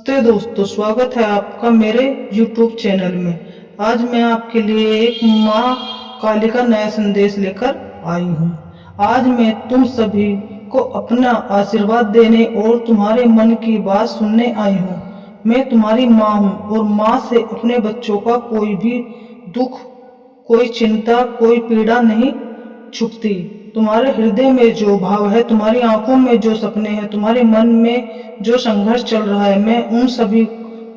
नमस्ते दोस्तों, स्वागत है आपका मेरे YouTube चैनल में। आज मैं आपके लिए एक माँ काली का नया संदेश लेकर आई हूँ। आज मैं तुम सभी को अपना आशीर्वाद देने और तुम्हारे मन की बात सुनने आई हूँ। मैं तुम्हारी माँ हूँ और माँ से अपने बच्चों का कोई भी दुख, कोई चिंता, कोई पीड़ा नहीं छुपती। तुम्हारे हृदय में जो भाव है, तुम्हारी आंखों में जो सपने हैं, तुम्हारे मन में जो संघर्ष चल रहा है, मैं उन सभी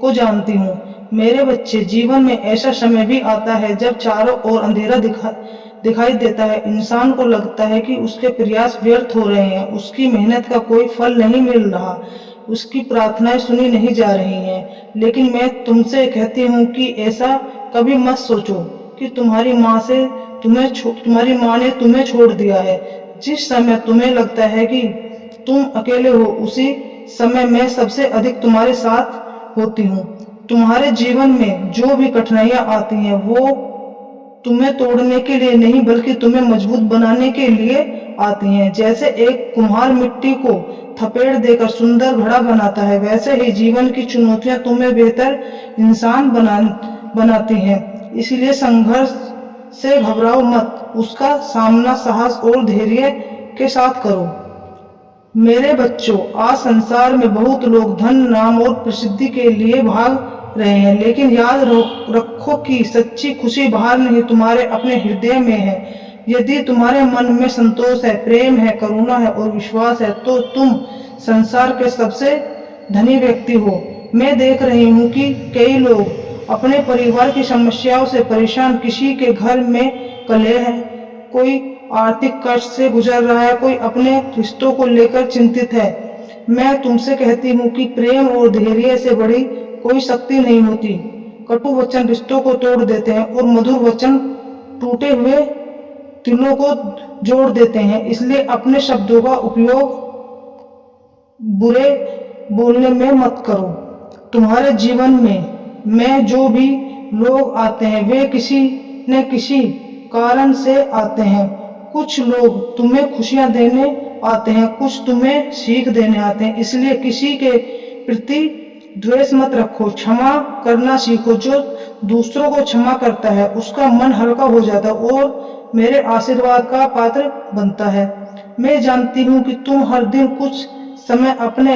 को जानती हूँ। मेरे बच्चे, जीवन में ऐसा समय भी आता है जब चारों ओर अंधेरा दिखाई देता है। इंसान को लगता है कि उसके प्रयास व्यर्थ हो रहे हैं, उसकी मेहनत का कोई फल नहीं मिल रहा, उसकी प्रार्थनाएं सुनी नहीं जा रही हैं। लेकिन मैं तुमसे कहती हूँ कि ऐसा कभी मत सोचो कि तुम्हारी माँ ने तुम्हें छोड़ दिया है। जिस समय तुम्हें लगता है कि तुम अकेले हो, उसी समय मैं सबसे अधिक तुम्हारे साथ होती हूँ। तुम्हारे जीवन में जो भी कठिनाइयां आती हैं, वो तुम्हें तोड़ने के लिए नहीं बल्कि तुम्हें मजबूत बनाने के लिए आती हैं। जैसे एक कुम्हार मिट्टी को थपेड़ देकर सुंदर घड़ा बनाता है, वैसे ही जीवन की चुनौतियां तुम्हें बेहतर इंसान बनाती हैं। इसलिए संघर्ष से घबराओ मत, उसका सामना साहस और धैर्य के साथ करो। मेरे बच्चों, आज संसार में बहुत लोग धन, नाम और प्रसिद्धि के लिए भाग रहे हैं, लेकिन याद रखो कि सच्ची खुशी बाहर नहीं, तुम्हारे अपने हृदय में है। यदि तुम्हारे मन में संतोष है, प्रेम है, करुणा है और विश्वास है, तो तुम संसार के सबसे धनी व्यक्ति हो। मैं देख रही हूँ कि कई लोग अपने परिवार की समस्याओं से परेशान, किसी के घर में कलह है, कोई आर्थिक कष्ट से गुजर रहा है, कोई अपने रिश्तों को लेकर चिंतित है। मैं तुमसे कहती हूँ कि प्रेम और धैर्य से बड़ी कोई शक्ति नहीं होती। कटु वचन रिश्तों को तोड़ देते हैं और मधुर वचन टूटे हुए दिलों को जोड़ देते हैं। इसलिए अपने शब्दों का उपयोग बुरे बोलने में मत करो। तुम्हारे जीवन में जो भी लोग आते हैं, वे किसी न किसी कारण से आते हैं। कुछ लोग तुम्हें खुशियां देने आते हैं, कुछ तुम्हें सीख देने आते हैं। इसलिए किसी के प्रति द्वेष मत रखो, क्षमा करना सीखो। जो दूसरों को क्षमा करता है, उसका मन हल्का हो जाता है और मेरे आशीर्वाद का पात्र बनता है। मैं जानती हूँ कि तुम हर दिन कुछ समय अपने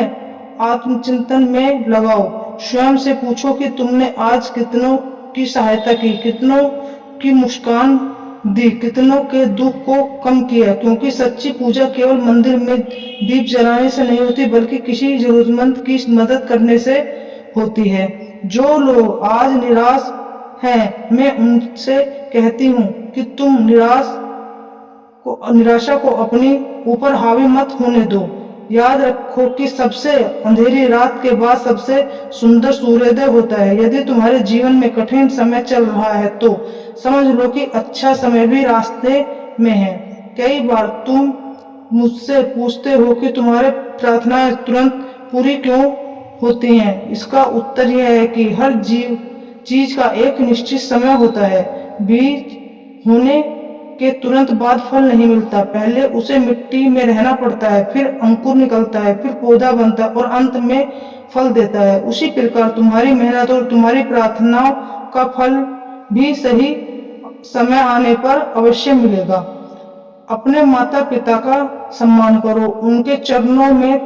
आत्मचिंतन में लगाओ। स्वयं से पूछो कि तुमने आज कितनों की सहायता की, कितनों की मुस्कान दी, कितनों के दुख को कम किया। क्योंकि सच्ची पूजा केवल मंदिर में दीप जलाने से नहीं होती, बल्कि किसी जरूरतमंद की मदद करने से होती है। जो लोग आज निराश हैं, मैं उनसे कहती हूँ कि तुम निराशा को अपनी ऊपर हावी मत होने दो। याद रखो कि सबसे अंधेरी रात के बाद सबसे सुंदर सूर्योदय होता है। यदि तुम्हारे जीवन में कठिन समय चल रहा है, तो समझ लो कि अच्छा समय भी रास्ते में है। कई बार तुम मुझसे पूछते हो कि तुम्हारे प्रार्थनाएं तुरंत पूरी क्यों होती हैं। इसका उत्तर यह है कि हर चीज का एक निश्चित समय होता है। बीज होने के तुरंत बाद फल नहीं मिलता। पहले उसे मिट्टी में रहना पड़ता है, फिर अंकुर निकलता है, फिर पौधा बनता है और अंत में फल देता है। उसी प्रकार तुम्हारी मेहनत और तुम्हारी प्रार्थनाओं का फल भी सही समय आने पर अवश्य मिलेगा। अपने माता पिता का सम्मान करो, उनके चरणों में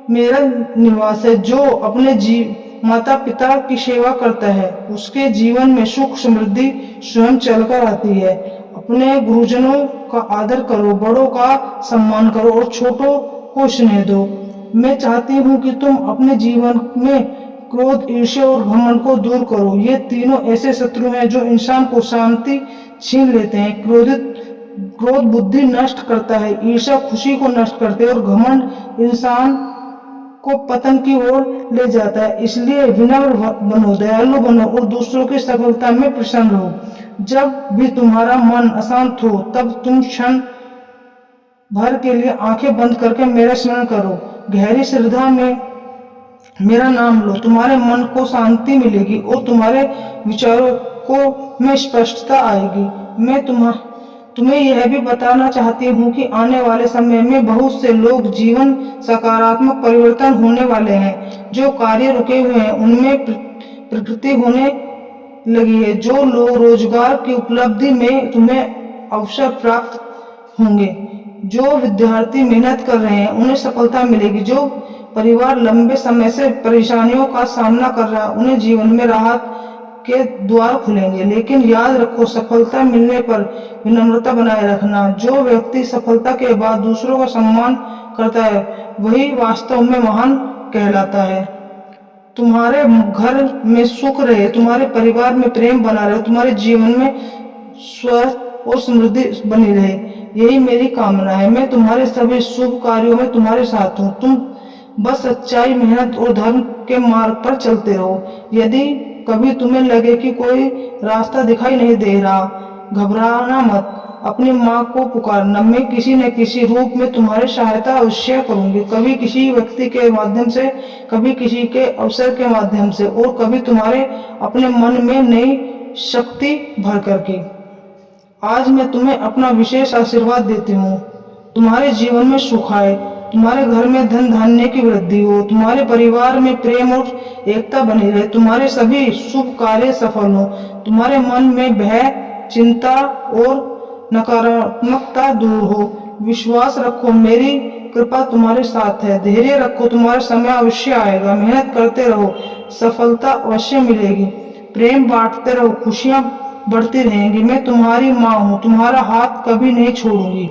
मेरा निवास है। जो अपने माता पिता की सेवा करता है, उसके जीवन में सुख समृद्धि स्वयं चलकर आती है। अपने गुरुजनों का आदर करो, बड़ों का सम्मान करो और छोटों को स्नेह दो। मैं चाहती हूँ कि तुम अपने जीवन में क्रोध, ईर्ष्या और घमंड को दूर करो। ये तीनों ऐसे शत्रु हैं जो इंसान को शांति छीन लेते हैं। क्रोध बुद्धि नष्ट करता है, ईर्ष्या खुशी को नष्ट करते है और घमंड इंसान को पतन की ओर ले जाता है। इसलिए विनम्र बनो, दयालु बनो और दूसरों की सफलता में प्रसन्न रहो। जब भी तुम्हारा मन अशांत हो, तब तुम क्षण भर के लिए आंखें बंद करके मेरा स्मरण करो। गहरी श्रद्धा में मेरा नाम लो, तुम्हारे मन को शांति मिलेगी और तुम्हारे विचारों को में स्पष्टता आएगी। मैं तुम्हें यह भी बताना चाहती हूँ कि आने वाले समय में बहुत से लोग जीवन सकारात्मक परिवर्तन होने वाले हैं। जो कार्य रुके हुए हैं उनमें प्रगति होने लगी है। जो लोग रोजगार की उपलब्धि में तुम्हें अवसर प्राप्त होंगे। जो विद्यार्थी मेहनत कर रहे हैं उन्हें सफलता मिलेगी। जो परिवार लंबे समय से परेशानियों का सामना कर रहा है उन्हें जीवन में राहत के द्वार खुलेंगे। लेकिन याद रखो, सफलता मिलने पर विनम्रता बनाए रखना। जो व्यक्ति सफलता के बाद दूसरों का सम्मान करता है वही वास्तव में महान कहलाता है। तुम्हारे घर में सुख रहे, तुम्हारे परिवार में प्रेम बना रहे, तुम्हारे जीवन में स्वस्थ और समृद्धि बनी रहे, यही मेरी कामना है। मैं तुम्हारे सभी शुभ कार्यों में तुम्हारे साथ हूँ। तुम बस सच्चाई, मेहनत और धर्म के मार्ग पर चलते रहो। यदि कभी तुम्हें लगे कि कोई रास्ता दिखाई नहीं दे रहा, घबराना मत। अपनी माँ को पुकारना। मैं किसी न किसी रूप में तुम्हारी सहायता अवश्य करूंगी। कभी किसी व्यक्ति के माध्यम से, कभी किसी के अवसर के माध्यम से, और कभी तुम्हारे अपने मन में नई शक्ति भर करके। आज मैं तुम्हें अपना विशेष आशीर्वाद देती हूँ। तुम्हारे जीवन में सुख आए, तुम्हारे घर में धन धान्य की वृद्धि हो, तुम्हारे परिवार में प्रेम और एकता बनी रहे, तुम्हारे सभी शुभ कार्य सफल हो, तुम्हारे मन में भय, चिंता और नकारात्मकता दूर हो। विश्वास रखो, मेरी कृपा तुम्हारे साथ है। धैर्य रखो, तुम्हारा समय अवश्य आएगा। मेहनत करते रहो, सफलता अवश्य मिलेगी। प्रेम बांटते रहो, खुशियां बढ़ती रहेंगी। मैं तुम्हारी माँ हूँ, तुम्हारा हाथ कभी नहीं छोड़ूंगी।